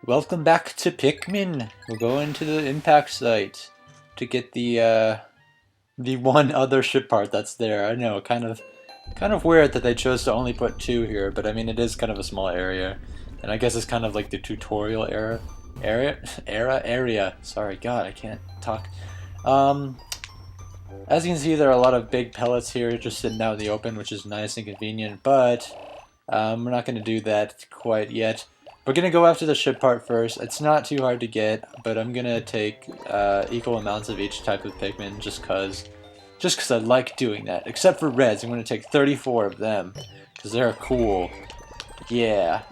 Welcome back to Pikmin. We're going to the impact site to get the one other ship part that's there. I know, kind of weird that they chose to only put two here, but I mean it is kind of a small area, and I guess it's kind of like the tutorial area. Sorry, God, I can't talk. Um, as you can see, there are a lot of big pellets here just sitting out in the open, which is nice and convenient, but we're not going to do that quite yet. We're going to go after the ship part first. It's not too hard to get, but I'm going to take equal amounts of each type of Pikmin just cause I like doing that. Except for reds, I'm going to take 34 of them because they're cool. Yeah.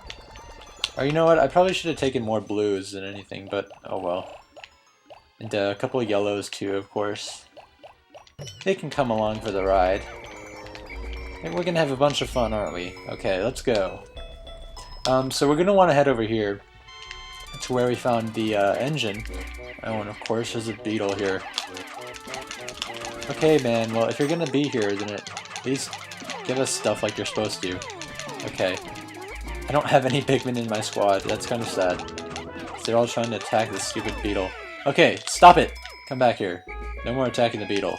Or you know what, I probably should have taken more blues than anything, but oh well. And a couple of yellows too, of course. They can come along for the ride. And we're gonna have a bunch of fun, aren't we? Okay, let's go. So we're gonna want to head over here to where we found the engine. Oh, and of course there's a beetle here. Okay, man, well, if you're gonna be here, then at least give us stuff like you're supposed to. Okay. I don't have any Pikmin in my squad. That's kind of sad. They're all trying to attack this stupid beetle. Okay, stop it! Come back here. No more attacking the beetle.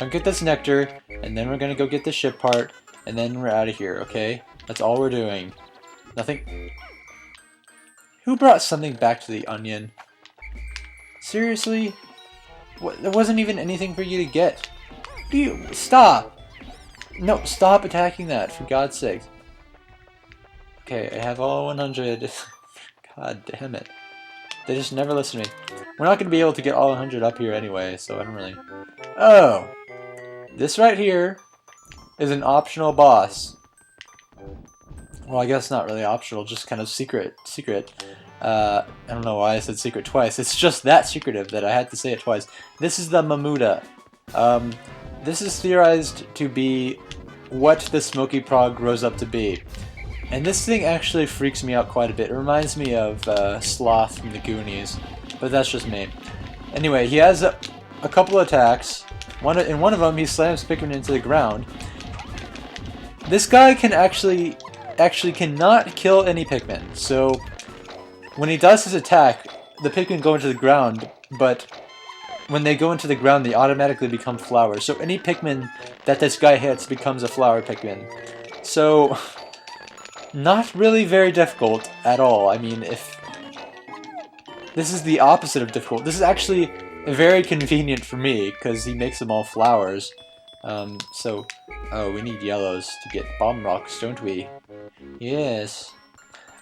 Come get this nectar, and then we're gonna go get the ship part, and then we're out of here, okay? That's all we're doing. Nothing... Who brought something back to the onion? Seriously? What? There wasn't even anything for you to get. Do you... Stop! No, stop attacking that, for God's sake. Okay, I have all 100. God damn it. They just never listen to me. We're not going to be able to get all 100 up here anyway, so I don't really... Oh! This right here is an optional boss. Well, I guess not really optional, just kind of secret. I don't know why I said secret twice. It's just that secretive that I had to say it twice. This is the Mamuda. This is theorized to be what the Smoky Prog grows up to be. And this thing actually freaks me out quite a bit. It reminds me of Sloth from the Goonies, but that's just me. Anyway, he has a couple attacks. In one of them, he slams Pikmin into the ground. This guy can actually cannot kill any Pikmin. So when he does his attack, the Pikmin go into the ground, but when they go into the ground, they automatically become flowers. So any Pikmin that this guy hits becomes a flower Pikmin. So not really very difficult at all. I mean, if this is the opposite of difficult. This is actually very convenient for me because he makes them all flowers. Oh, we need yellows to get bomb rocks, don't we? Yes.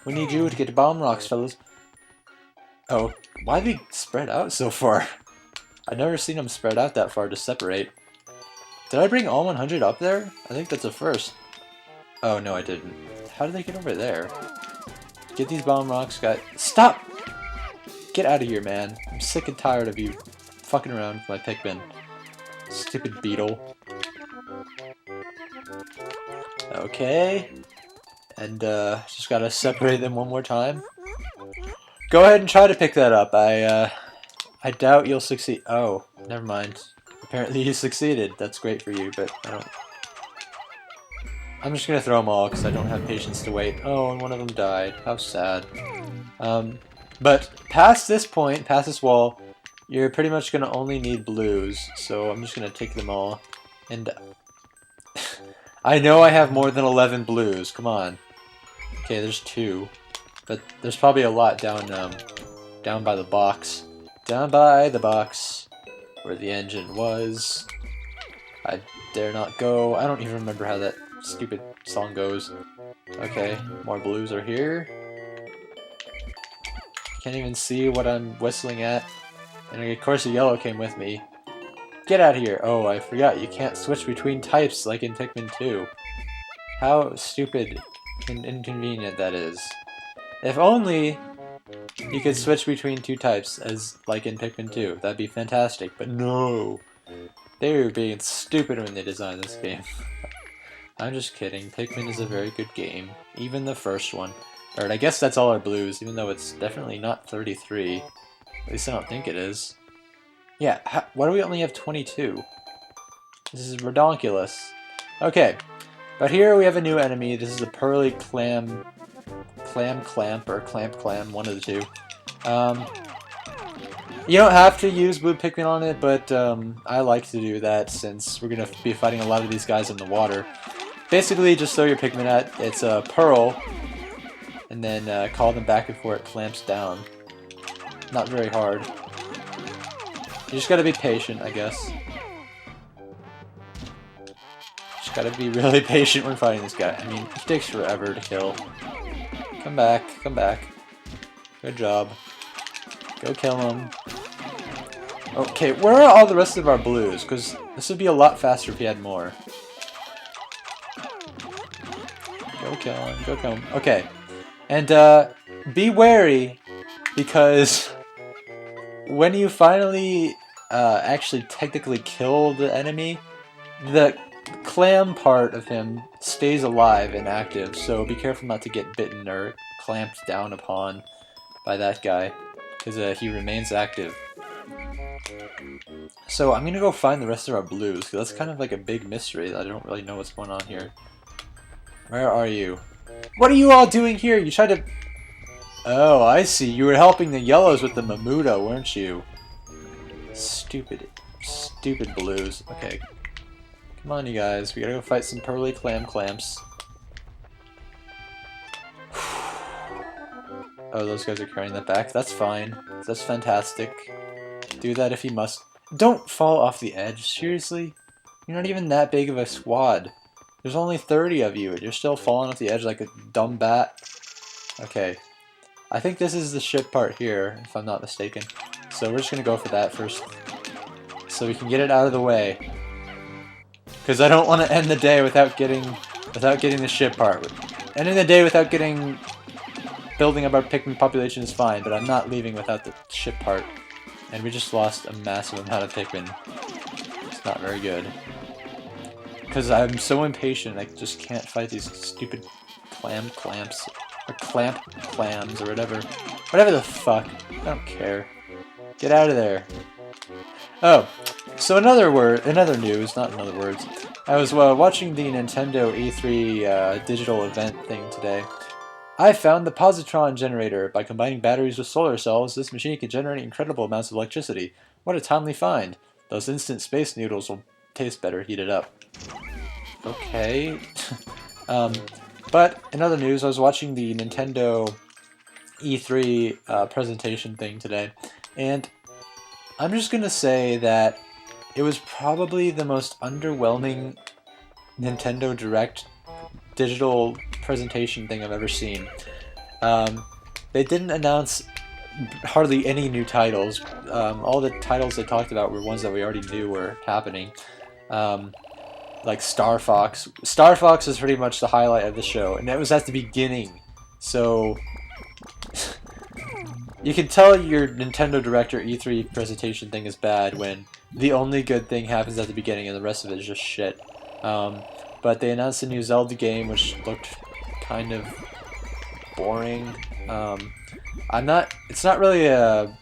We need you to get bomb rocks, fellas. Oh, why they spread out so far? I've never seen them spread out that far to separate. Did I bring all 100 up there? I think that's a first. Oh, no, I didn't. How did they get over there? Get these bomb rocks, guys. Stop! Get out of here, man. I'm sick and tired of you fucking around with my Pikmin. Stupid beetle. Okay. And, just gotta separate them one more time. Go ahead and try to pick that up. I doubt you'll succeed. Oh, never mind. Apparently you succeeded. That's great for you, but I don't... I'm just gonna throw them all because I don't have patience to wait. Oh, and one of them died. How sad. But past this point, past this wall, you're pretty much gonna only need blues. So I'm just gonna take them all. And I know I have more than 11 blues. Come on. Okay, there's 2, but there's probably a lot down down by the box. Down by the box where the engine was. I dare not go. I don't even remember how that stupid song goes. Okay, more blues are here. Can't even see what I'm whistling at. And of course the yellow came with me. Get out of here! Oh, I forgot, you can't switch between types like in Pikmin 2. How stupid and inconvenient that is. If only you could switch between 2 types as like in Pikmin 2. That'd be fantastic, but no! They were being stupid when they designed this game. I'm just kidding. Pikmin is a very good game. Even the first one. Alright, I guess that's all our blues, even though it's definitely not 33. At least I don't think it is. Yeah, why do we only have 22? This is redonkulous. Okay, but here we have a new enemy. This is a pearly Clamp or Clam, one of the two. You don't have to use blue Pikmin on it, but I like to do that since we're going to be fighting a lot of these guys in the water. Basically, just throw your Pikmin at its pearl, and then call them back before it clamps down. Not very hard. You just gotta be patient, I guess. Just gotta be really patient when fighting this guy. I mean, it takes forever to kill. Come back, come back. Good job. Go kill him. Okay, where are all the rest of our blues? Because this would be a lot faster if he had more. Go kill him, go kill him. Okay. And, be wary, because when you finally, actually technically kill the enemy, the clam part of him stays alive and active, so be careful not to get bitten or clamped down upon by that guy, because he remains active. So I'm gonna go find the rest of our blues, because that's kind of like a big mystery. I don't really know what's going on here. Where are you? What are you all doing here? You tried to... Oh, I see. You were helping the yellows with the Mamuto, weren't you? Stupid blues. Okay. Come on, you guys. We gotta go fight some pearly clamps. Oh, those guys are carrying that back. That's fine. That's fantastic. Do that if you must. Don't fall off the edge. Seriously? You're not even that big of a squad. There's only 30 of you, and you're still falling off the edge like a dumb bat. Okay. I think this is the ship part here, if I'm not mistaken. So we're just gonna go for that first, so we can get it out of the way. Because I don't want to end the day without getting the ship part. Ending the day without building up our Pikmin population is fine, but I'm not leaving without the ship part. And we just lost a massive amount of Pikmin. It's not very good. Because I'm so impatient, I just can't fight these stupid clamps. Or clams, or whatever. Whatever the fuck. I don't care. Get out of there. Oh, so another news, not in other words. I was watching the Nintendo E3 digital event thing today. I found the positron generator. By combining batteries with solar cells, this machine can generate incredible amounts of electricity. What a timely find. Those instant space noodles will taste better heated up. Okay. But in other news, I was watching the Nintendo E3 presentation thing today, and I'm just gonna say that it was probably the most underwhelming Nintendo Direct digital presentation thing I've ever seen. They didn't announce hardly any new titles. All the titles they talked about were ones that we already knew were happening. Like Star Fox. Star Fox is pretty much the highlight of the show, and that was at the beginning. So you can tell your Nintendo Direct or E3 presentation thing is bad when the only good thing happens at the beginning and the rest of it is just shit. But they announced a new Zelda game, which looked kind of boring. It's not really a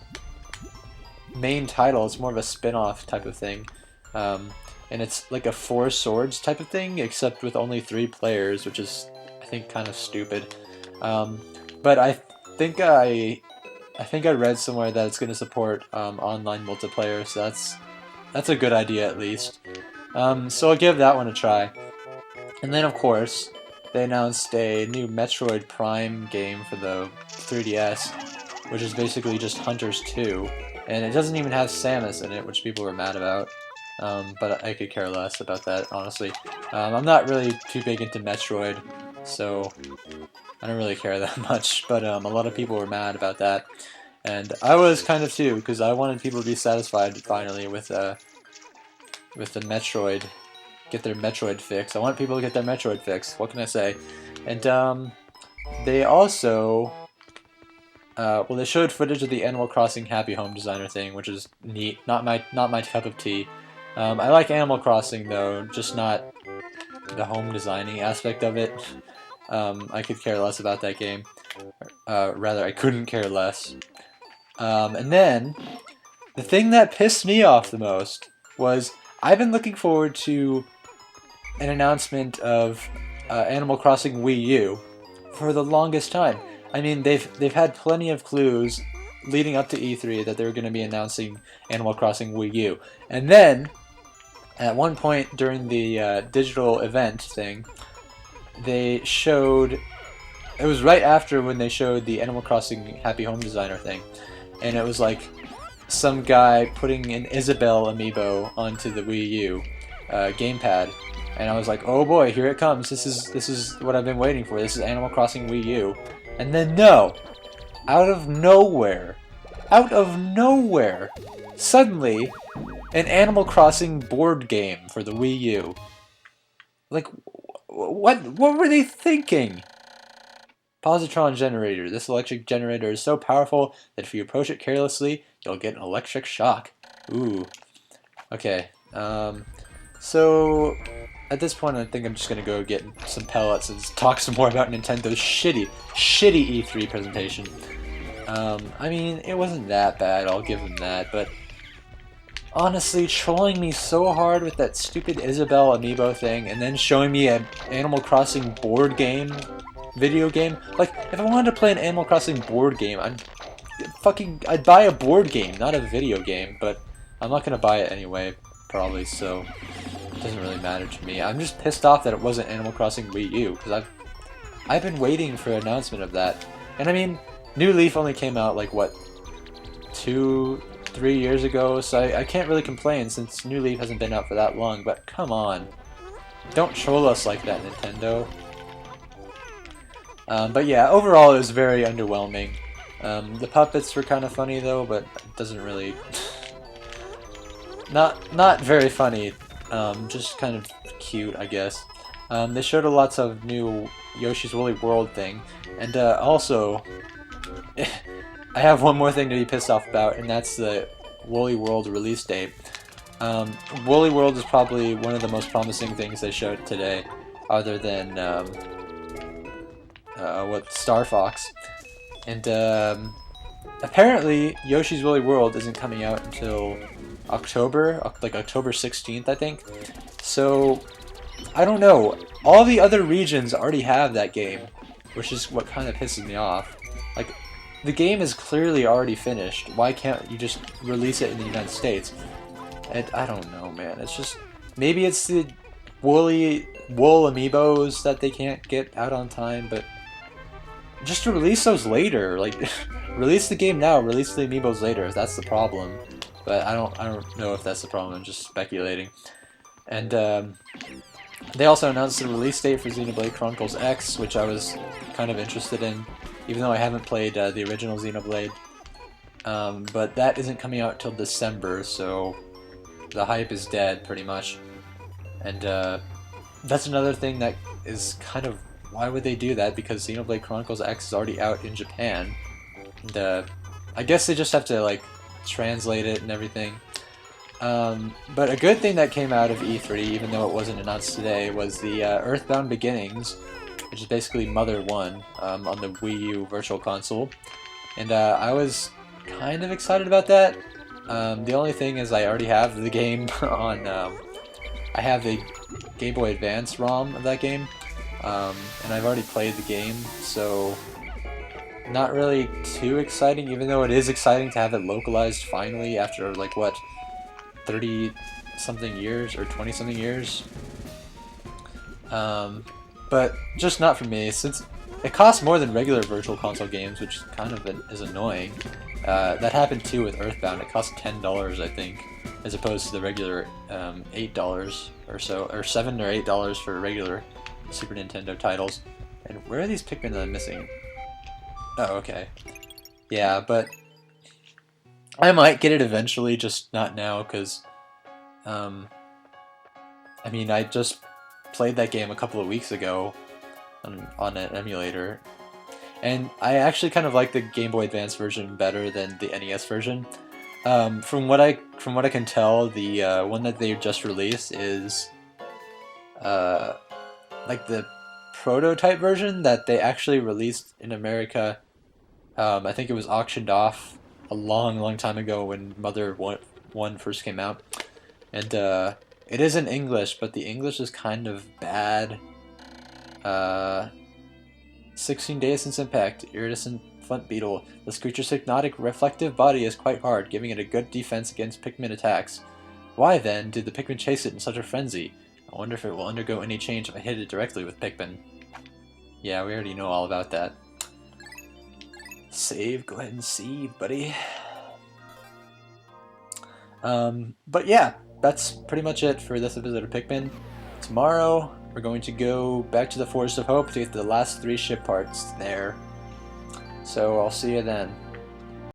main title, it's more of a spin-off type of thing. And it's like a Four Swords type of thing, except with only 3 players, which is, I think, kind of stupid. But I think I read somewhere that it's going to support online multiplayer, so that's a good idea at least. So I'll give that one a try. And then, of course, they announced a new Metroid Prime game for the 3DS, which is basically just Hunters 2, and it doesn't even have Samus in it, which people were mad about. But I could care less about that, honestly. I'm not really too big into Metroid, so I don't really care that much, but a lot of people were mad about that. And I was kind of too, because I wanted people to be satisfied finally with the Metroid, get their Metroid fix. I want people to get their Metroid fix, what can I say? And they also, well, they showed footage of the Animal Crossing Happy Home Designer thing, which is neat, not my cup of tea. I like Animal Crossing though, just not the home designing aspect of it. I could care less about that game. Rather, I couldn't care less. And then, the thing that pissed me off the most was I've been looking forward to an announcement of Animal Crossing Wii U for the longest time. I mean, they've had plenty of clues leading up to E3 that they were going to be announcing Animal Crossing Wii U. And then, at one point during the digital event thing, they showed... It was right after when they showed the Animal Crossing Happy Home Designer thing. And it was like some guy putting an Isabelle amiibo onto the Wii U gamepad. And I was like, oh boy, here it comes. This is what I've been waiting for. This is Animal Crossing Wii U. And then no! Out of nowhere, suddenly, an Animal Crossing board game for the Wii U. Like, what were they thinking? Positron generator. This electric generator is so powerful that if you approach it carelessly, you'll get an electric shock. Ooh. Okay. So at this point, I think I'm just gonna go get some pellets and talk some more about Nintendo's shitty E3 presentation. I mean, it wasn't that bad. I'll give them that, but honestly, trolling me so hard with that stupid Isabelle amiibo thing, and then showing me an Animal Crossing board game. Video game? Like, if I wanted to play an Animal Crossing board game, I'd buy a board game, not a video game, but I'm not gonna buy it anyway, probably, so it doesn't really matter to me. I'm just pissed off that it wasn't Animal Crossing Wii U, because I've been waiting for an announcement of that. And I mean, New Leaf only came out, like, what, 2-3 years ago, so I can't really complain since New Leaf hasn't been out for that long, but come on. Don't troll us like that, Nintendo. But yeah, overall it was very underwhelming. The puppets were kind of funny though, but it doesn't really... not very funny, just kind of cute, I guess. They showed lots of new Yoshi's Woolly World thing, and also, I have one more thing to be pissed off about, and that's the Woolly World release date. Woolly World is probably one of the most promising things they showed today, other than Star Fox. And apparently Yoshi's Woolly World isn't coming out until October, like October 16th, I think. So, I don't know. All the other regions already have that game, which is what kind of pisses me off. Like, the game is clearly already finished. Why can't you just release it in the United States? I don't know, man. It's just... Maybe it's the wool amiibos that they can't get out on time, but... Just to release those later, like, release the game now, release the amiibos later if that's the problem. But I don't know if that's the problem, I'm just speculating. And they also announced the release date for Xenoblade Chronicles X, which I was kind of interested in, even though I haven't played the original Xenoblade. But that isn't coming out till December, so the hype is dead, pretty much. And that's another thing that is kind of... Why would they do that? Because Xenoblade Chronicles X is already out in Japan. And I guess they just have to, like, translate it and everything. But a good thing that came out of E3, even though it wasn't announced today, was the Earthbound Beginnings, which is basically Mother 1 on the Wii U Virtual Console. And I was kind of excited about that. The only thing is I already have the game on... I have the Game Boy Advance ROM of that game. And I've already played the game, so not really too exciting, even though it is exciting to have it localized finally after, like, what, 30-something years or 20-something years? But just not for me, since it costs more than regular Virtual Console games, which kind of is annoying. That happened too with Earthbound. It cost $10, I think, as opposed to the regular $8 or so, or $7 or $8 for regular Super Nintendo titles. And where are these Pikmin that I'm missing? Oh, okay. Yeah, but I might get it eventually, just not now, because I mean, I just played that game a couple of weeks ago on an emulator, and I actually kind of like the Game Boy Advance version better than the NES version. From what I can tell, the one that they just released is like the prototype version that they actually released in America. I think it was auctioned off a long time ago when Mother 1 first came out, and it is in English, but the English is kind of bad. 16 days since impact. Iridescent flint beetle. This creature's hypnotic reflective body is quite hard, giving it a good defense against Pikmin attacks. Why, then, did the Pikmin chase it in such a frenzy? I wonder if it will undergo any change if I hit it directly with Pikmin. Yeah, we already know all about that. Save, go ahead and save, buddy. But yeah, that's pretty much it for this episode of Pikmin. Tomorrow, we're going to go back to the Forest of Hope to get the last 3 ship parts there. So I'll see you then.